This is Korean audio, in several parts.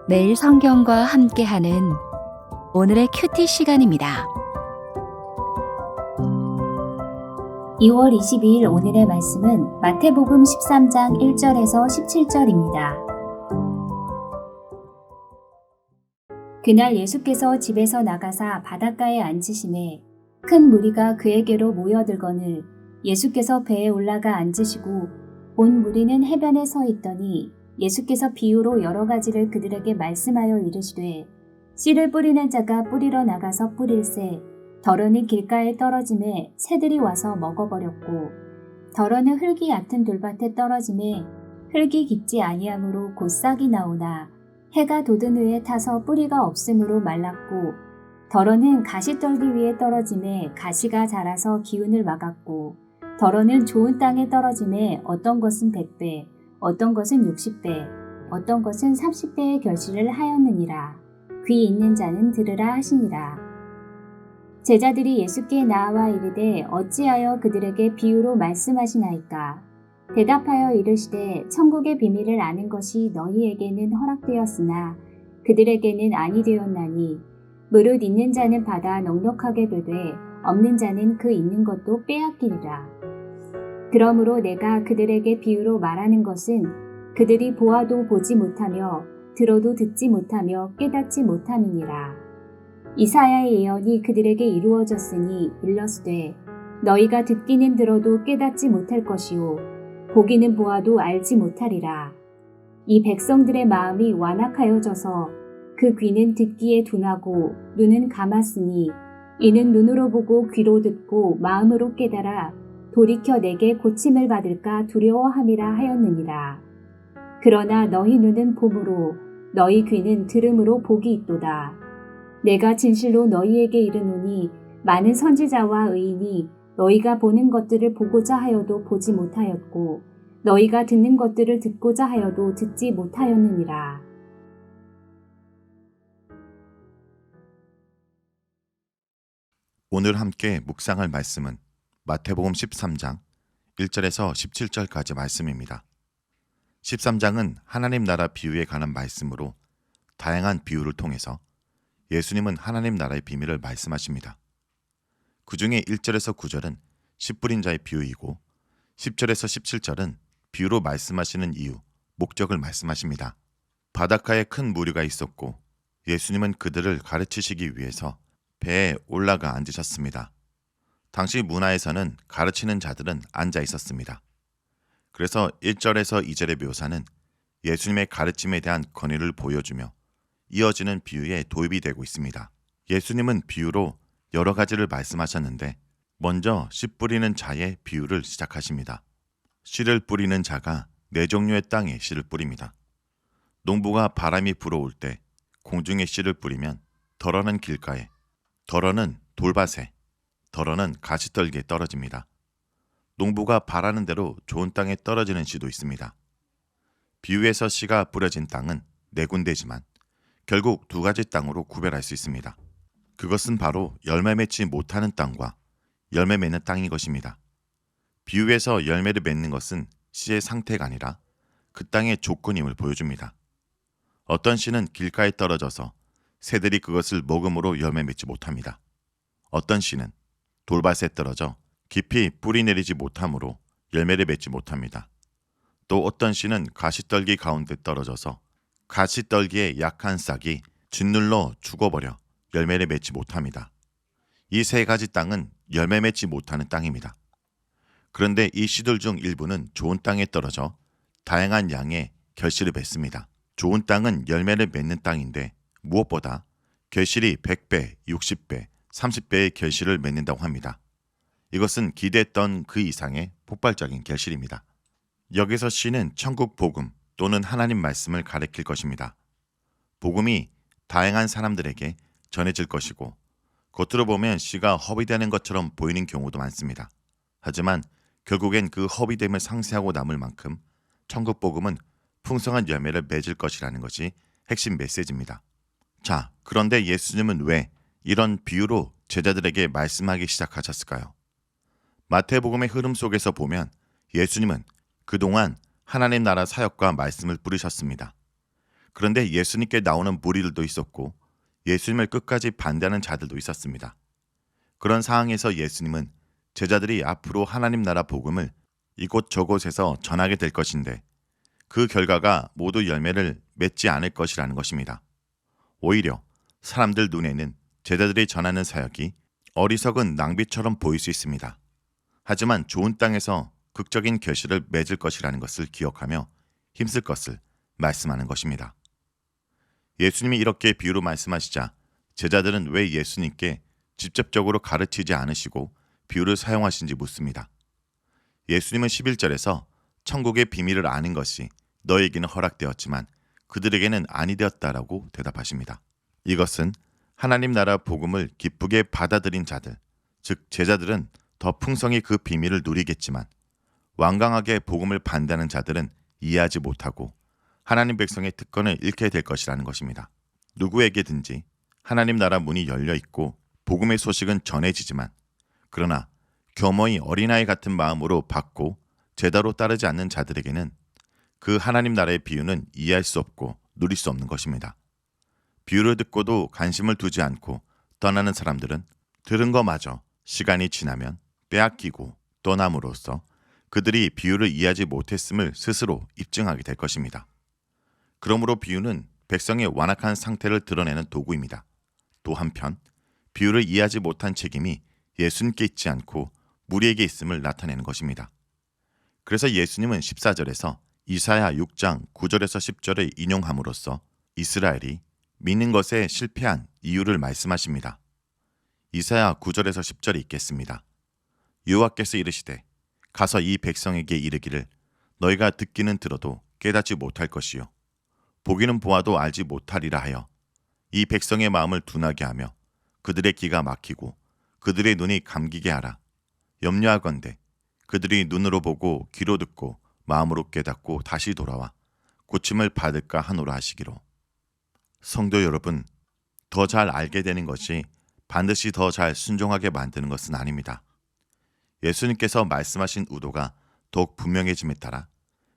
매일 성경과 함께하는 오늘의 큐티 시간입니다. 2월 22일 오늘의 말씀은 마태복음 13장 1절에서 17절입니다. 그날 예수께서 집에서 나가사 바닷가에 앉으시매 큰 무리가 그에게로 모여들거늘 예수께서 배에 올라가 앉으시고 온 무리는 해변에 서 있더니 예수께서 비유로 여러 가지를 그들에게 말씀하여 이르시되 씨를 뿌리는 자가 뿌리러 나가서 뿌릴새 덜어는 길가에 떨어짐에 새들이 와서 먹어버렸고 덜어는 흙이 얕은 돌밭에 떨어짐에 흙이 깊지 아니하므로 곧 싹이 나오나 해가 돋은 후에 타서 뿌리가 없으므로 말랐고 덜어는 가시떨기 위에 떨어짐에 가시가 자라서 기운을 막았고 덜어는 좋은 땅에 떨어짐에 어떤 것은 100배 어떤 것은 60배 어떤 것은 30배의 결실을 하였느니라. 귀 있는 자는 들으라 하시니라. 제자들이 예수께 나와 이르되 어찌하여 그들에게 비유로 말씀하시나이까. 대답하여 이르시되 천국의 비밀을 아는 것이 너희에게는 허락되었으나 그들에게는 아니 되었나니 무릇 있는 자는 받아 넉넉하게 되되 없는 자는 그 있는 것도 빼앗기리라. 그러므로 내가 그들에게 비유로 말하는 것은 그들이 보아도 보지 못하며 들어도 듣지 못하며 깨닫지 못함이니라. 이사야의 예언이 그들에게 이루어졌으니 일러스되 너희가 듣기는 들어도 깨닫지 못할 것이요 보기는 보아도 알지 못하리라. 이 백성들의 마음이 완악하여져서 그 귀는 듣기에 둔하고 눈은 감았으니 이는 눈으로 보고 귀로 듣고 마음으로 깨달아 돌이켜 내게 고침을 받을까 두려워함이라 하였느니라. 그러나 너희 눈은 봄으로 너희 귀는 들음으로 복이 있도다. 내가 진실로 너희에게 이르노니 많은 선지자와 의인이 너희가 보는 것들을 보고자 하여도 보지 못하였고 너희가 듣는 것들을 듣고자 하여도 듣지 못하였느니라. 오늘 함께 묵상할 말씀은 마태복음 13장 1절에서 17절까지 말씀입니다. 13장은 하나님 나라 비유에 관한 말씀으로 다양한 비유를 통해서 예수님은 하나님 나라의 비밀을 말씀하십니다. 그 중에 1절에서 9절은 씨 뿌린 자의 비유이고 10절에서 17절은 비유로 말씀하시는 이유, 목적을 말씀하십니다. 바닷가에 큰 무리가 있었고 예수님은 그들을 가르치시기 위해서 배에 올라가 앉으셨습니다. 당시 문화에서는 가르치는 자들은 앉아 있었습니다. 그래서 1절에서 2절의 묘사는 예수님의 가르침에 대한 권위를 보여주며 이어지는 비유에 도입이 되고 있습니다. 예수님은 비유로 여러 가지를 말씀하셨는데 먼저 씨 뿌리는 자의 비유를 시작하십니다. 씨를 뿌리는 자가 네 종류의 땅에 씨를 뿌립니다. 농부가 바람이 불어올 때 공중에 씨를 뿌리면 덜어는 길가에, 덜어는 돌밭에, 덜어는 가시떨기에 떨어집니다. 농부가 바라는 대로 좋은 땅에 떨어지는 씨도 있습니다. 비유에서 씨가 뿌려진 땅은 네 군데지만 결국 두 가지 땅으로 구별할 수 있습니다. 그것은 바로 열매 맺지 못하는 땅과 열매 맺는 땅인 것입니다. 비유에서 열매를 맺는 것은 씨의 상태가 아니라 그 땅의 조건임을 보여줍니다. 어떤 씨는 길가에 떨어져서 새들이 그것을 먹음으로 열매 맺지 못합니다. 어떤 씨는 돌밭에 떨어져 깊이 뿌리 내리지 못함으로 열매를 맺지 못합니다. 또 어떤 씨는 가시떨기 가운데 떨어져서 가시떨기의 약한 싹이 짓눌러 죽어버려 열매를 맺지 못합니다. 이 세 가지 땅은 열매 맺지 못하는 땅입니다. 그런데 이 씨들 중 일부는 좋은 땅에 떨어져 다양한 양의 결실을 맺습니다. 좋은 땅은 열매를 맺는 땅인데 무엇보다 결실이 100배, 60배, 30배의 결실을 맺는다고 합니다. 이것은 기대했던 그 이상의 폭발적인 결실입니다. 여기서 씨는 천국 복음 또는 하나님 말씀을 가리킬 것입니다. 복음이 다양한 사람들에게 전해질 것이고 겉으로 보면 씨가 허비되는 것처럼 보이는 경우도 많습니다. 하지만 결국엔 그 허비됨을 상쇄하고 남을 만큼 천국 복음은 풍성한 열매를 맺을 것이라는 것이 핵심 메시지입니다. 자, 그런데 예수님은 왜 이런 비유로 제자들에게 말씀하기 시작하셨을까요? 마태복음의 흐름 속에서 보면 예수님은 그동안 하나님 나라 사역과 말씀을 뿌리셨습니다. 그런데 예수님께 나오는 무리들도 있었고 예수님을 끝까지 반대하는 자들도 있었습니다. 그런 상황에서 예수님은 제자들이 앞으로 하나님 나라 복음을 이곳저곳에서 전하게 될 것인데 그 결과가 모두 열매를 맺지 않을 것이라는 것입니다. 오히려 사람들 눈에는 제자들이 전하는 사역이 어리석은 낭비처럼 보일 수 있습니다. 하지만 좋은 땅에서 극적인 결실을 맺을 것이라는 것을 기억하며 힘쓸 것을 말씀하는 것입니다. 예수님이 이렇게 비유로 말씀하시자 제자들은 왜 예수님께 직접적으로 가르치지 않으시고 비유를 사용하신지 묻습니다. 예수님은 11절에서 천국의 비밀을 아는 것이 너에게는 허락되었지만 그들에게는 아니 되었다라고 대답하십니다. 이것은 하나님 나라 복음을 기쁘게 받아들인 자들, 즉 제자들은 더 풍성히 그 비밀을 누리겠지만 완강하게 복음을 반대하는 자들은 이해하지 못하고 하나님 백성의 특권을 잃게 될 것이라는 것입니다. 누구에게든지 하나님 나라 문이 열려 있고 복음의 소식은 전해지지만 그러나 겸허히 어린아이 같은 마음으로 받고 제대로 따르지 않는 자들에게는 그 하나님 나라의 비유는 이해할 수 없고 누릴 수 없는 것입니다. 비유를 듣고도 관심을 두지 않고 떠나는 사람들은 들은 것마저 시간이 지나면 빼앗기고 떠남으로써 그들이 비유를 이해하지 못했음을 스스로 입증하게 될 것입니다. 그러므로 비유는 백성의 완악한 상태를 드러내는 도구입니다. 또 한편 비유를 이해하지 못한 책임이 예수님께 있지 않고 무리에게 있음을 나타내는 것입니다. 그래서 예수님은 14절에서 이사야 6장 9절에서 10절을 인용함으로써 이스라엘이 믿는 것에 실패한 이유를 말씀하십니다. 이사야 9절에서 10절에 있겠습니다. 여호와께서 이르시되 가서 이 백성에게 이르기를 너희가 듣기는 들어도 깨닫지 못할 것이요 보기는 보아도 알지 못하리라 하여 이 백성의 마음을 둔하게 하며 그들의 귀가 막히고 그들의 눈이 감기게 하라. 염려하건대 그들이 눈으로 보고 귀로 듣고 마음으로 깨닫고 다시 돌아와 고침을 받을까 하노라 하시기로. 성도 여러분, 더 잘 알게 되는 것이 반드시 더 잘 순종하게 만드는 것은 아닙니다. 예수님께서 말씀하신 의도가 더욱 분명해짐에 따라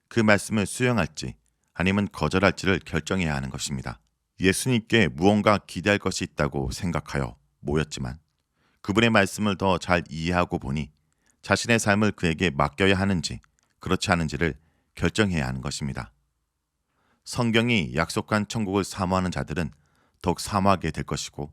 그 말씀을 수용할지 아니면 거절할지를 결정해야 하는 것입니다. 예수님께 무언가 기대할 것이 있다고 생각하여 모였지만 그분의 말씀을 더 잘 이해하고 보니 자신의 삶을 그에게 맡겨야 하는지 그렇지 않은지를 결정해야 하는 것입니다. 성경이 약속한 천국을 사모하는 자들은 더욱 사모하게 될 것이고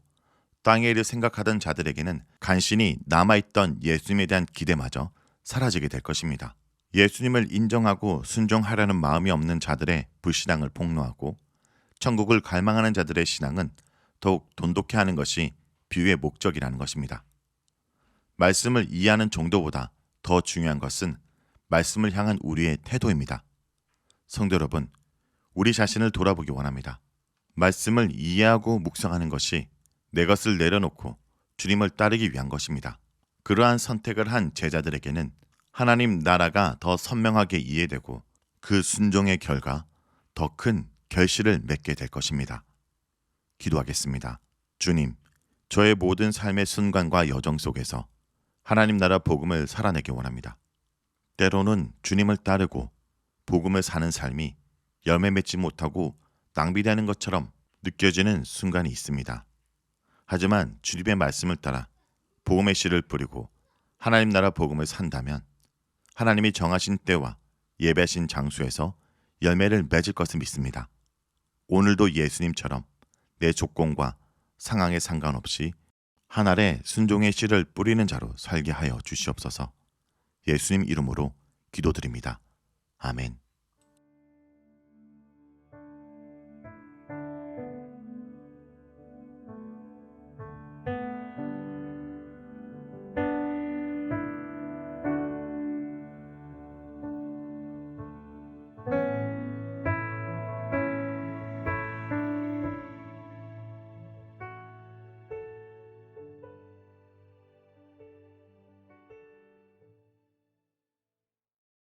땅의 일을 생각하던 자들에게는 간신히 남아있던 예수님에 대한 기대마저 사라지게 될 것입니다. 예수님을 인정하고 순종하려는 마음이 없는 자들의 불신앙을 폭로하고 천국을 갈망하는 자들의 신앙은 더욱 돈독해 하는 것이 비유의 목적이라는 것입니다. 말씀을 이해하는 정도보다 더 중요한 것은 말씀을 향한 우리의 태도입니다. 성도 여러분, 우리 자신을 돌아보기 원합니다. 말씀을 이해하고 묵상하는 것이 내 것을 내려놓고 주님을 따르기 위한 것입니다. 그러한 선택을 한 제자들에게는 하나님 나라가 더 선명하게 이해되고 그 순종의 결과 더 큰 결실을 맺게 될 것입니다. 기도하겠습니다. 주님, 저의 모든 삶의 순간과 여정 속에서 하나님 나라 복음을 살아내기 원합니다. 때로는 주님을 따르고 복음을 사는 삶이 열매 맺지 못하고 낭비되는 것처럼 느껴지는 순간이 있습니다. 하지만 주님의 말씀을 따라 복음의 씨를 뿌리고 하나님 나라 복음을 산다면 하나님이 정하신 때와 예배하신 장소에서 열매를 맺을 것을 믿습니다. 오늘도 예수님처럼 내 조건과 상황에 상관없이 하늘에 순종의 씨를 뿌리는 자로 살게 하여 주시옵소서. 예수님 이름으로 기도드립니다. 아멘.